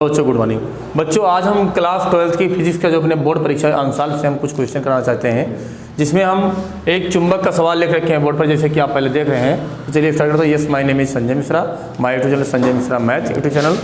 बच्चों good morning बच्चों, आज हम क्लास 12th की फिजिक्स का जो अपने बोर्ड परीक्षा अंशाल से हम कुछ क्वेश्चन कराना चाहते हैं, जिसमें हम एक चुंबक का सवाल लिख रखे हैं बोर्ड पर, जैसे कि आप पहले देख रहे हैं। तो चलिए स्टार्ट करते हैं। Yes, my name is Sanjay Mishra, my YouTube channel Sanjay Mishra math YouTube channel.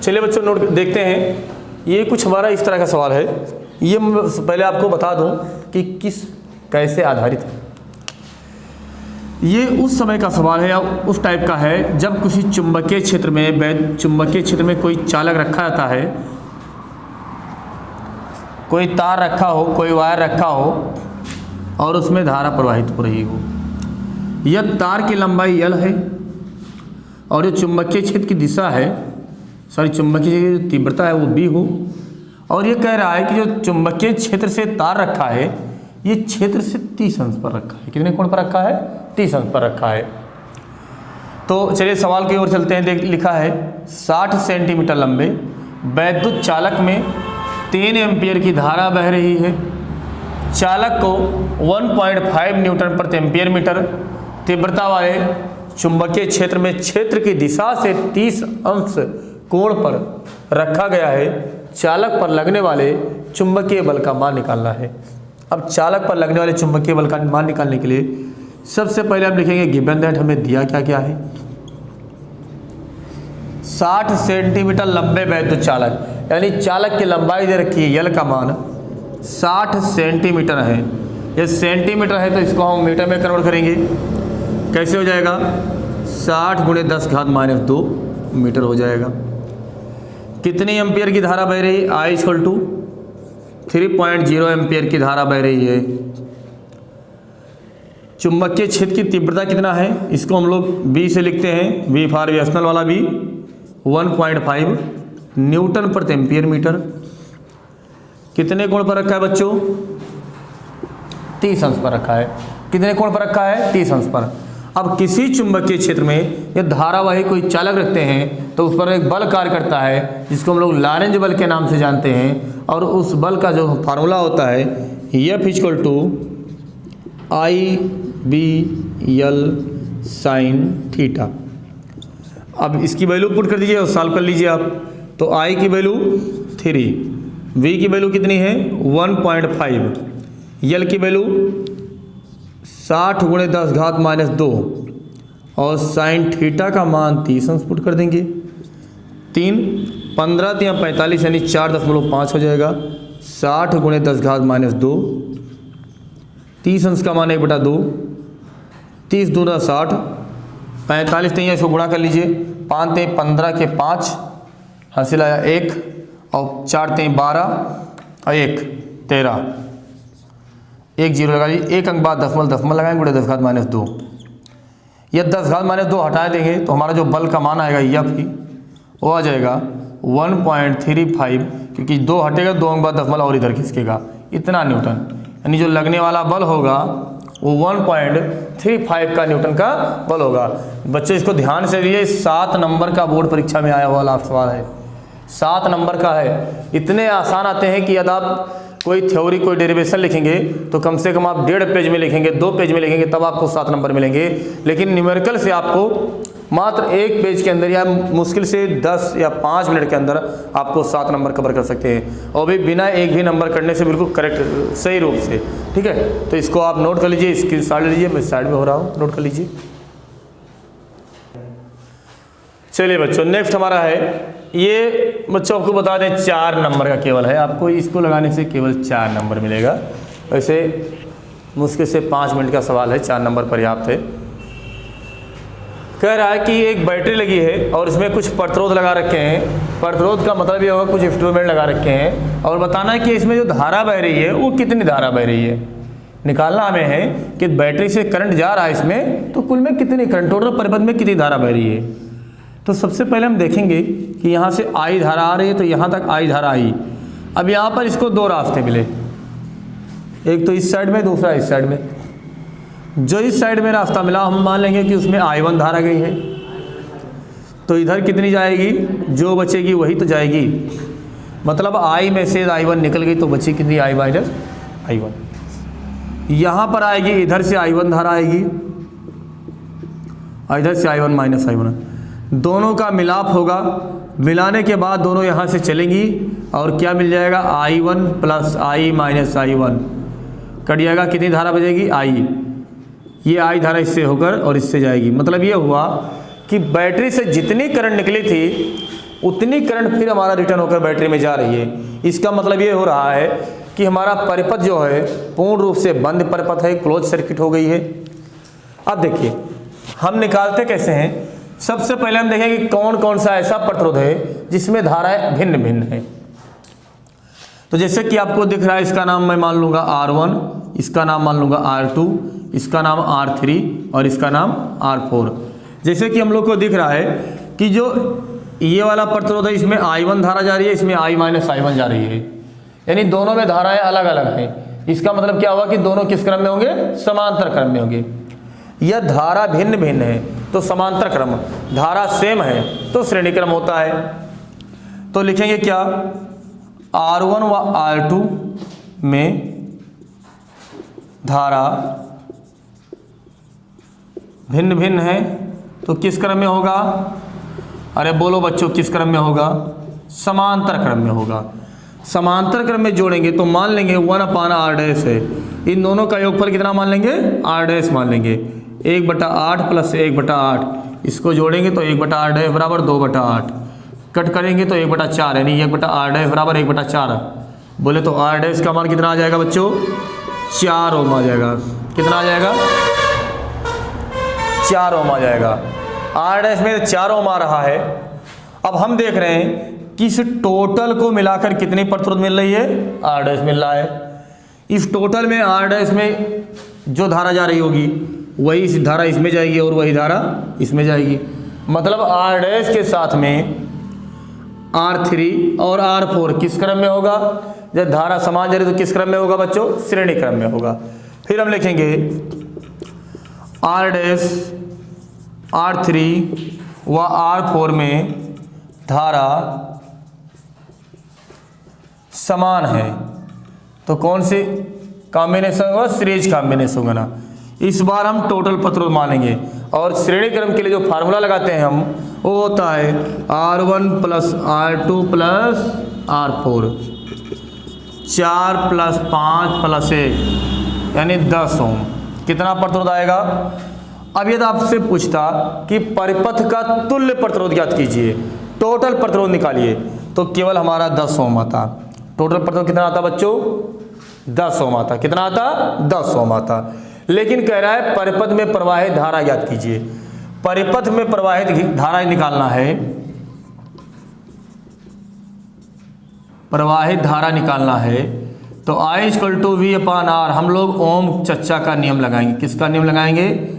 चलिए बच्चों नोट देखते हैं। ये कुछ हमारा इस तरह का सवाल है। ये पहले आपको बता दूँ कि किस कैसे आधारित है। ये उस समय का सवाल है या उस टाइप का है जब किसी चुंबकीय क्षेत्र में कोई चालक रखा जाता है, कोई तार रखा हो, कोई वायर रखा हो और उसमें धारा प्रवाहित हो रही हो। यह तार की लंबाई L है और जो चुंबकीय क्षेत्र की दिशा है, चुंबकीय जो तीव्रता है वो B हो। और ये कह रहा है कि जो चुंबकीय क्षेत्र से तार रखा है ये क्षेत्र से 30 अंश पर रखा है। कितने कोण पर रखा है? 30 अंश पर रखा है। तो चलिए सवाल की ओर चलते हैं। देख लिखा है 60 सेंटीमीटर लंबे वैद्युत चालक में 3 एम्पीयर की धारा बह रही है। चालक को 1.5 न्यूटन प्रति एम्पीयर मीटर तीव्रता वाले चुंबकीय क्षेत्र में क्षेत्र की दिशा से 30 अंश कोण पर रखा गया है। चालक पर लगने वाले चुंबकीय बल का मान निकालना है। अब चालक पर लगने वाले चुंबकीय बल का मान निकालने के लिए सबसे पहले हम लिखेंगे गिवन दैट हमें दिया क्या क्या है। 60 सेंटीमीटर लंबे वैद्युत चालक, यानी चालक की लंबाई दे रखी है, यल का मान 60 सेंटीमीटर है। ये सेंटीमीटर है तो इसको हम मीटर में कन्वर्ट करेंगे। कैसे हो जाएगा? 60 × 10⁻2 मीटर हो जाएगा। कितनी एम्पियर की धारा बह रही है? I = 3.0 एम्पियर की धारा बह रही है। चुंबकीय क्षेत्र की तीव्रता कितना है? इसको हम लोग B से लिखते हैं, V फॉर व्यसनल वाला B, 1.5 न्यूटन प्रति एम्पियर मीटर। कितने कोण पर रखा है बच्चों? 30 अंश पर रखा है। कितने कोण पर रखा है? 30 अंश पर। अब किसी चुंबकीय क्षेत्र में ये धारावाही कोई चालक रखते हैं तो उस पर एक बल कार्य करता है जिसको हम लोग लॉरेंज बल के नाम से जानते हैं। और उस बल का जो फार्मूला होता है F = IBL sin थीटा। अब इसकी वैल्यू पुट कर दीजिए और सॉल्व कर लीजिए आप। तो I की वैल्यू 3, V की वैल्यू कितनी है? 1.5, L की वैल्यू 60 × 10⁻2 और साइन थीटा का मान 30 अंश पुट कर देंगे। 3 15 × 45 यानी 4.5 हो जाएगा। 60 × 10⁻2, 30 अंश का मान 1/2, 30 × 2 = 60, 45 3 इसको गुणा कर लीजिए। 5 3 15 के 5 हासिल आया 1 और 4 3 12 और 1 13, 1 0 लगा लीजिए। 1 अंक बाद दशमलव लगाएंगे, × 10⁻2। यह 10⁻2 हटा देंगे तो हमारा जो बल का मान आएगा F ही वो आ जाएगा 1.35, क्योंकि 2 हटेगा, 2 अंक बाद दशमलव और इधर खिसकेगा, इतना न्यूटन। यानी जो लगने वाला बल होगा वो 1.35 का न्यूटन का बल होगा। बच्चे इसको ध्यान से लिए, 7 नंबर का बोर्ड परीक्षा में आया हुआ लास्ट सवाल है। 7 नंबर का है। इतने आसान आते हैं कि यदि आप कोई थ्योरी कोई डेरिवेशन लिखेंगे तो कम से कम आप 1.5 पेज में लिखेंगे, 2 पेज में लिखेंगे, तब आपको 7 नंबर मिलेंगे। लेकिन न्यूमेरिकल से आपको मात्र 1 पेज के अंदर या मुश्किल से 10 या 5 मिनट के अंदर आपको 7 नंबर कवर कर सकते हैं, और भी बिना एक भी नंबर करने से, बिल्कुल करेक्ट सही रूप से। ठीक है, तो इसको आप नोट कर लीजिए, स्क्रीनशॉट ले लीजिए, मैं साइड में हो रहा हूँ, नोट कर लीजिए। चलिए बच्चों, नेक्स्ट हमारा है, ये बच्चों आपको बता दें 4 नंबर का केवल है। आपको इसको लगाने से केवल 4 नंबर मिलेगा। वैसे मुश्किल से 5 मिनट का सवाल है, 4 नंबर पर्याप्त है। कह रहा है कि एक बैटरी लगी है और इसमें कुछ प्रतिरोध लगा रखे हैं। प्रतिरोध का मतलब ये होगा कुछ इंस्ट्रूमेंट लगा रखे हैं, और बताना है कि इसमें जो धारा बह रही है वो कितनी धारा बह रही है। निकालना हमें है कि बैटरी से करंट जा रहा है इसमें, तो कुल में कितनी करंट, टोटल परिपथ में कितनी धारा बह रही है। तो सबसे पहले हम देखेंगे कि यहाँ से I धारा आ रही है, तो यहाँ तक I धारा आई। अब यहाँ पर इसको 2 रास्ते मिले, एक तो इस साइड में, दूसरा इस साइड में। जो इस साइड में रास्ता मिला हम मान लेंगे कि उसमें I1 धारा गई है, तो इधर कितनी जाएगी? जो बचेगी वही तो जाएगी। मतलब I में से I1 निकल गई तो बची कितनी? I - I1। यहाँ पर आएगी, इधर से I1 धारा आएगी, इधर से I1 - I1, दोनों का मिलाप होगा मिलाने के बाद दोनों यहाँ से चलेंगी और क्या मिल जाएगा, I1 plus I minus I1 cut जाएगा, कितनी धारा बचेगी, I। ये I धारा इससे होकर और इससे जाएगी। मतलब ये हुआ कि बैटरी से जितनी करंट निकली थी उतनी करंट फिर हमारा रिटर्न होकर बैटरी में जा रही है। इसका मतलब ये हो रहा है कि हमारा परिपथ जो है पूर्ण रूप से बंद परिपथ है, क्लोज सर्किट हो गई है। अब देखिए हम निकालते कैसे हैं। सबसे पहले हम देखें कि कौन कौन सा ऐसा प्रतिरोध है जिसमें धाराएं भिन्न भिन्न है। तो जैसे कि आपको दिख रहा है, इसका नाम मैं मान लूंगा R1, इसका नाम मान लूंगा R2, इसका नाम R3 और इसका नाम R4। जैसे कि हम लोग को दिख रहा है कि जो ये वाला प्रतिरोध है इसमें I1 धारा जा रही है, इसमें I माइनस I1 जा रही है, यानी दोनों में धाराएं अलग अलग हैं। इसका मतलब क्या हुआ कि दोनों किस क्रम में होंगे, समांतर क्रम में होंगे। यह धारा भिन्न भिन्न है तो समांतर क्रम, धारा सेम है तो श्रेणी क्रम होता है। तो लिखेंगे क्या, R1 व R2 में धारा भिन्न भिन्न है तो किस क्रम में होगा, अरे बोलो बच्चों किस क्रम में होगा, समांतर क्रम में होगा। समांतर क्रम में जोड़ेंगे तो मान लेंगे 1/r' है, इन दोनों का योगफल कितना मान लेंगे, r' मान लेंगे, 1/8 प्लस 1/8, इसको जोड़ेंगे तो 1/r' बराबर 2/8, कट करेंगे तो 1/4, यानी 1/r' बराबर 1/4। बोले तो r' का मान कितना आ जाएगा बच्चों, 4 ओम आ जाएगा। कितना आ जाएगा, 4 ओम आ जाएगा। r' में 4 ओम आ रहा है। अब हम देख रहे हैं कि इस टोटल को मिलाकर कितनी प्रतिरोध मिल रही है, r' मिल रहा है। इस टोटल में r' में जो धारा जा रही होगी वही धारा इसमें जाएगी और वही धारा इसमें जाएगी। मतलब r' के साथ में R3 और R4 किस क्रम में होगा, जब धारा समान जा रही तो किस क्रम में होगा बच्चों, श्रेणी क्रम में होगा। फिर हम लिखेंगे r' R3 व R4 में धारा समान है तो कौन सी कॉम्बिनेशन होगा, सीरीज कॉम्बिनेशन होगा ना। इस बार हम टोटल प्रतिरोध मानेंगे और श्रेणी क्रम के लिए जो फार्मूला लगाते हैं हम वो होता है R1 plus R2 plus R4, 4 plus 5 plus 1 यानी 10 ओम। कितना प्रतिरोध आएगा। अब यदि आपसे पूछता कि परिपथ का तुल्य प्रतिरोध ज्ञात कीजिए, टोटल प्रतिरोध निकालिए, तो केवल हमारा 10 ओम आता। टोटल प्रतिरोध कितना आता बच्चों, 10 ओम आता। कितना आता, 10 ओम आता। लेकिन कह रहा है परिपथ में प्रवाहित धारा ज्ञात कीजिए। परिपथ में प्रवाहित धारा निकालना है, प्रवाहित धारा निकालना है तो I=V/R। हम लोग ओम चच्चा का नियम लगाएंगे। किसका नियम लगाएंगे,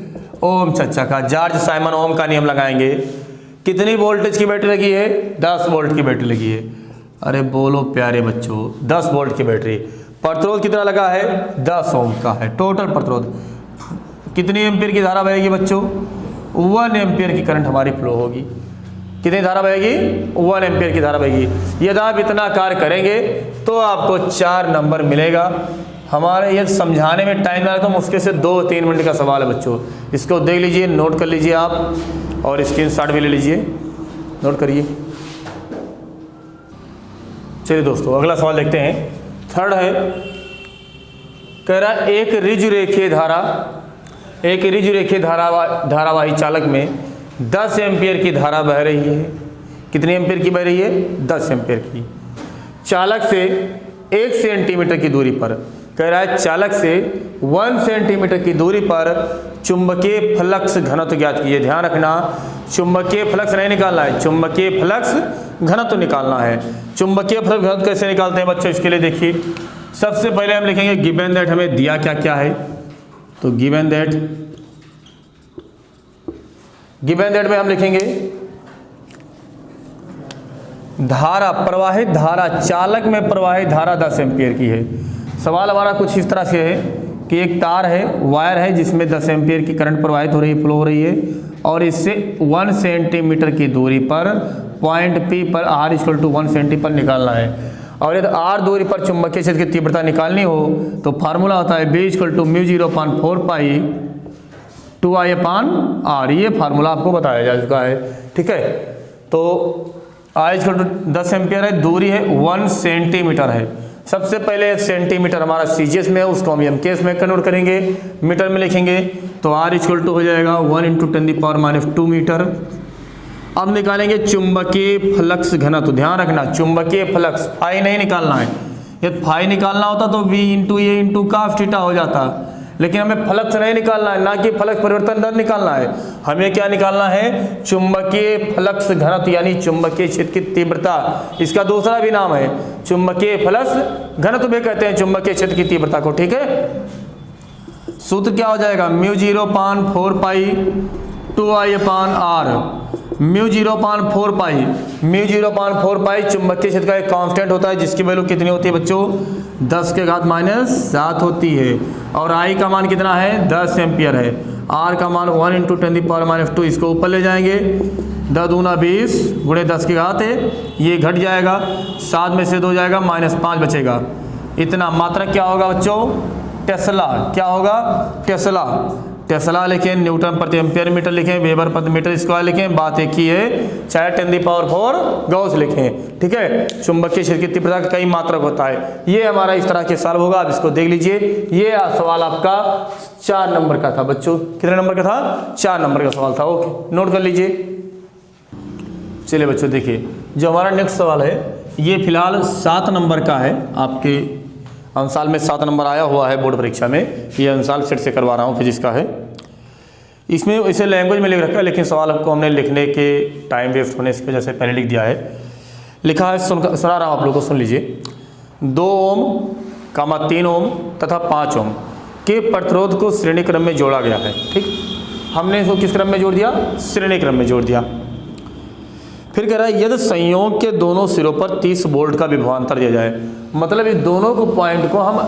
ओम चच्चा का, जॉर्ज साइमन ओम का नियम लगाएंगे। कितनी वोल्टेज की बैटरी लगी है, 10 वोल्ट की बैटरी लगी है। अरे बोलो प्यारे बच्चों, 10 वोल्ट की बैटरी, प्रतिरोध कितना लगा है, 10 ओम का है। टोटल प्रतिरोध कितनी एम्पीयर की धारा बहेगी बच्चों, 1 एम्पीयर की करंट हमारी फ्लो होगी। कितनी धारा बहेगी, 1 एम्पीयर की धारा बहेगी। यदि आप इतना कार्य करेंगे तो आपको 4 नंबर मिलेगा। हमारे ये समझाने में टाइम लगा तो मुश्किल से 2-3 मिनट का सवाल है बच्चों। इसको देख लीजिए, नोट कर लीजिए आप और स्क्रीनशॉट भी ले लीजिए, नोट करिए। चलिए दोस्तों अगला सवाल देखते हैं। थर्ड है, कह रहा एक ऋजु रेखीय धारावाही चालक में 10 एम्पीयर की धारा बह रही है। कितनी एम्पीयर की बह रही है, 10 एम्पीयर की। चालक से 1 सेंटीमीटर की दूरी पर, कह रहा है चालक से 1 सेंटीमीटर की दूरी पर चुंबकीय फ्लक्स घनत्व ज्ञात कीजिए। ध्यान रखना, चुंबकीय फ्लक्स नहीं निकालना है, चुंबकीय फ्लक्स घनत्व निकालना है। चुंबकीय फ्लक्स घनत्व कैसे निकालते हैं बच्चों, इसके लिए देखिए सबसे पहले हम लिखेंगे गिवन दैट, हमें दिया क्या क्या है। तो गिवन दैट में हम लिखेंगे धारा, प्रवाहित धारा, चालक में प्रवाहित धारा 10 एम्पीयर की है। सवाल हमारा कुछ इस तरह से है कि एक तार है, वायर है जिसमें 10 एम्पीयर की करंट प्रवाहित हो रही है, फ्लो हो रही है और इससे 1 सेंटीमीटर की दूरी पर पॉइंट P पर R=1 सेंटी पर निकालना है। और यदि R दूरी पर चुंबकीय क्षेत्र की तीव्रता निकालनी हो तो फार्मूला होता है B=μ0/4π2I/R। ये फार्मूला आपको बताया जा चुका है, ठीक है। तो आई इक्वल टू 10 एम्पियर है, दूरी है 1 सेंटीमीटर है। सबसे पहले सेंटीमीटर हमारा सीजीएस में है, उसको हम एमकेएस में कन्वर्ट करेंगे, मीटर में लिखेंगे, तो आर इक्वल टू हो जाएगा 1 × 10⁻² मीटर। अब निकालेंगे चुंबकीय फ्लक्स घनत्व। ध्यान रखना चुंबकीय फ्लक्स, फाई नहीं निकालना है, यदि फाई निकालना होता तो V × A × cos थीटा हो जाता, लेकिन हमें फ्लक्स नहीं निकालना है, ना कि फ्लक्स परिवर्तन दर निकालना है, हमें क्या निकालना है, चुंबकीय फ्लक्स घनत्व यानी चुंबकीय क्षेत्र की तीव्रता। इसका दूसरा भी नाम है चुंबकीय फ्लक्स घनत्व भी कहते हैं चुंबकीय क्षेत्र की तीव्रता को, ठीक है। सूत्र क्या हो जाएगा, μ0/4 पाई 2I/r, μ0/4 पाई, μ0/4 पाई चुंबकीय क्षेत्र का एक कांस्टेंट होता है जिसकी वैल्यू कितनी होती है बच्चों, 10 के घात -7 होती है, और I का मान कितना है, 10 एम्पियर है, R का मान 1 × 10⁻², इसको ऊपर ले जाएंगे, 10 दूना 20 गुणे 10 के घात है, ये घट जाएगा, 7 में से 2 जाएगा, -5 बचेगा। इतना मात्रक क्या होगा बच्चों, टेस्ला। क्या होगा, टेस्ला। टेस्ला लिखें, न्यूटन प्रति एम्पियर मीटर लिखें, वेबर प्रति मीटर स्क्वायर लिखें, बात एक ही है, चाहे 10⁴ गॉस लिखें, ठीक है। चुंबकीय क्षेत्र की तीव्रता का कई मात्रक होता है, ये हमारा इस तरह के सवाल होगा, आप इसको देख लीजिए। ये सवाल आपका 4 नंबर का था बच्चों, कितने नंबर का था, 4 नंबर का सवाल था, ओके नोट कर लीजिए। चलिए बच्चों देखिए, जो हमारा नेक्स्ट सवाल है ये फिलहाल 7 नंबर का है, आपके अंसाल में 7 नंबर आया हुआ है बोर्ड परीक्षा में, ये अंसाल सेट से करवा रहा हूँ, फिजिक्स का है। इसमें इसे लैंग्वेज में लिख रखा है, लेकिन सवाल आपको हमने लिखने के टाइम वेस्ट होने की वजह से पहले लिख दिया है। लिखा है, सुना रहा हूँ आप लोगों को, सुन लीजिए। 2 ओम, 3 ओम तथा 5 ओम के प्रतिरोध को श्रेणी क्रम में जोड़ा गया है, ठीक। हमने इसको किस क्रम में जोड़ दिया, श्रेणी क्रम में जोड़ दिया। फिर कह रहा है यदि संयोग के दोनों सिरों पर 30 वोल्ट का विभवांतर दिया जाए, मतलब इस दोनों को पॉइंट को हम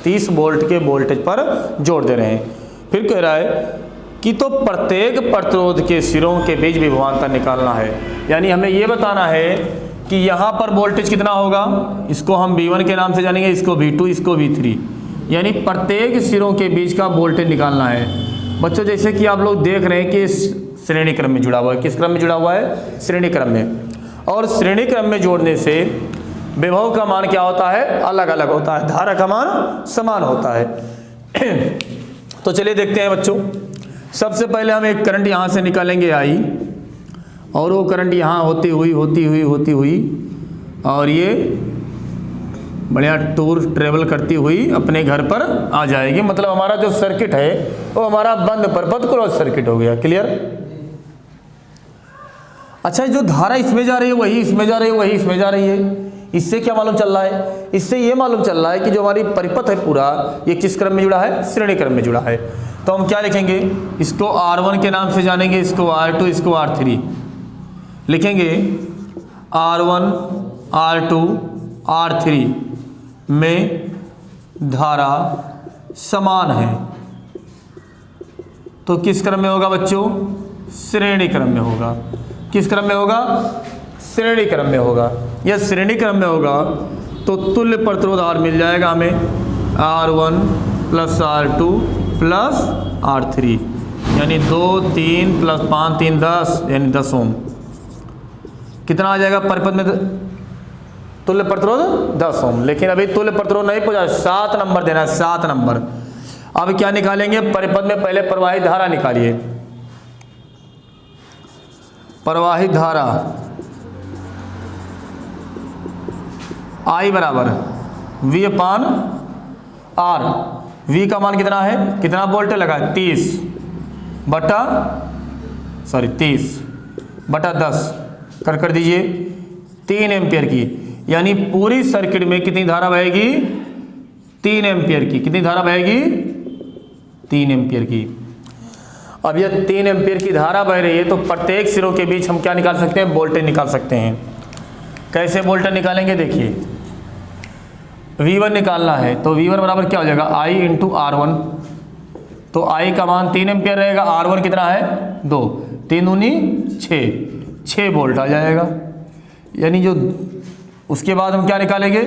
30 वोल्ट के वोल्टेज पर जोड़ दे रहे हैं। फिर कह रहा है कि तो प्रत्येक प्रतिरोध के सिरों के बीच विभवांतर निकालना है, यानी हमें ये बताना है कि यहाँ पर वोल्टेज कितना होगा, इसको हम V1 के नाम से जानेंगे, इसको V2, इसको V3, यानी प्रत्येक सिरों के बीच का वोल्टेज निकालना है। बच्चों जैसे कि आप लोग देख रहे हैं कि श्रेणी क्रम में जुड़ा हुआ है, किस क्रम में जुड़ा हुआ है, श्रेणी क्रम में, और श्रेणी क्रम में जोड़ने से विभव का मान क्या होता है, अलग अलग होता है, धारा का मान समान होता है। तो चलिए देखते हैं बच्चों। सबसे पहले हम एक करंट यहाँ से निकालेंगे I, और वो करंट यहाँ होती हुई और ये बढ़िया टूर ट्रेवल करती हुई अपने घर पर आ जाएगी, मतलब हमारा जो सर्किट है वो हमारा बंद परपथ क्रॉस सर्किट हो गया, क्लियर। अच्छा, जो धारा इसमें जा रही है वही इसमें जा रही है, वही इसमें जा रही है, इससे क्या मालूम चल रहा है, इससे ये मालूम चल रहा है कि जो हमारी परिपथ है पूरा ये किस क्रम में जुड़ा है, श्रेणी क्रम में जुड़ा है। तो हम क्या लिखेंगे, इसको R1 के नाम से जानेंगे, इसको R2, इसको R3 लिखेंगे। R1, R2, R3 में धारा समान है, तो किस क्रम में होगा बच्चों, श्रेणी क्रम में होगा। किस क्रम में होगा, श्रेणी क्रम में होगा। यह श्रेणी क्रम में होगा तो तुल्य प्रतिरोध R मिल जाएगा हमें, R1 + R2 + R3, यानी 2, 3 + 5, 3 10, यानी 10 ओम। कितना आ जाएगा परिपथ में, तुल्य प्रतिरोध 10 ओम। लेकिन अभी तुल्य प्रतिरोध नहीं पहुंचा, 7 नंबर देना है, 7 नंबर। अब क्या निकालेंगे, परिपथ में पहले प्रवाहित धारा निकालिए। प्रवाहित धारा I बराबर V/R। V का मान कितना है, कितना वोल्टेज लगा है, 30 बटा 10 कर दीजिए, 3 एम्पियर की, यानी पूरी सर्किट में कितनी धारा बहेगी, 3 एम्पियर की। कितनी धारा बहेगी, 3 एम्पियर की। अब यह 3 एम्पियर की धारा बह रही है तो प्रत्येक सिरों के बीच हम क्या निकाल सकते हैं, वोल्टेज निकाल सकते हैं। कैसे वोल्टेज निकालेंगे, देखिए V1 निकालना है तो V1 बराबर क्या हो जाएगा, I × R1, तो I का मान 3 एम्पियर रहेगा, R1 कितना है, 2, 3 दूनी 6 वोल्ट आ जाएगा। यानी जो उसके बाद हम क्या निकालेंगे,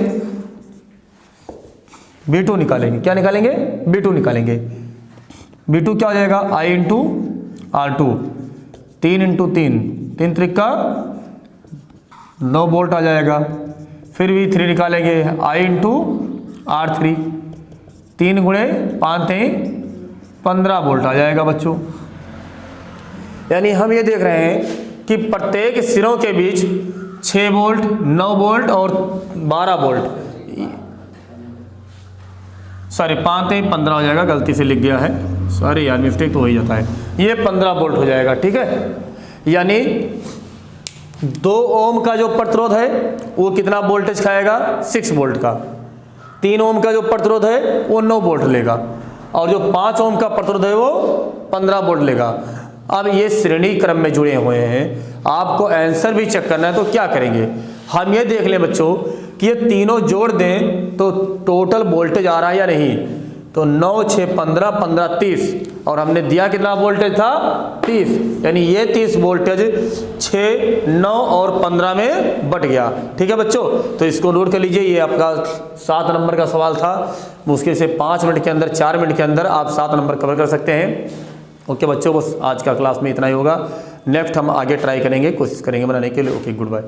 V2 निकालेंगे। क्या निकालेंगे, V2 निकालेंगे। V2 क्या हो जाएगा, I × R2, 3 × 3, 3 × 3 = 9 वोल्ट आ जाएगा। फिर V3 निकालेंगे I इंटू R3, 3 गुणे 5 × 15 वोल्ट आ जाएगा बच्चों। यानी हम ये देख रहे हैं कि प्रत्येक सिरों के बीच 6 वोल्ट, 9 वोल्ट और 12 वोल्ट, सॉरी 5 × 15 हो जाएगा, गलती से लिख गया है, सॉरी यार, मिस्टेक तो हो ही जाता है। ये 15 वोल्ट हो जाएगा, ठीक है। यानी 2 ओम का जो प्रतिरोध है वो कितना वोल्टेज खाएगा, 6 वोल्ट का। 3 ओम का जो प्रतिरोध है वो 9 वोल्ट लेगा, और जो 5 ओम का प्रतिरोध है वो 15 वोल्ट लेगा। अब ये श्रेणी क्रम में जुड़े हुए हैं, आपको आंसर भी चेक करना है, तो क्या करेंगे, हम ये देख लें बच्चों कि ये तीनों जोड़ दें तो टोटल वोल्टेज आ रहा है या नहीं। तो 9, 6, 15, 15, 30, और हमने दिया कितना वोल्टेज था, 30, यानी ये 30 वोल्टेज 6, 9 और 15 में बट गया। ठीक है बच्चों, तो इसको नोट कर लीजिए, ये आपका 7 नंबर का सवाल था। मुश्किल से 5 मिनट के अंदर, 4 मिनट के अंदर आप 7 नंबर कवर कर सकते हैं। ओके बच्चों, बस आज का क्लास में इतना ही होगा। नेक्स्ट हम आगे ट्राई करेंगे, कोशिश करेंगे बनाने के लिए। Okay, good bye.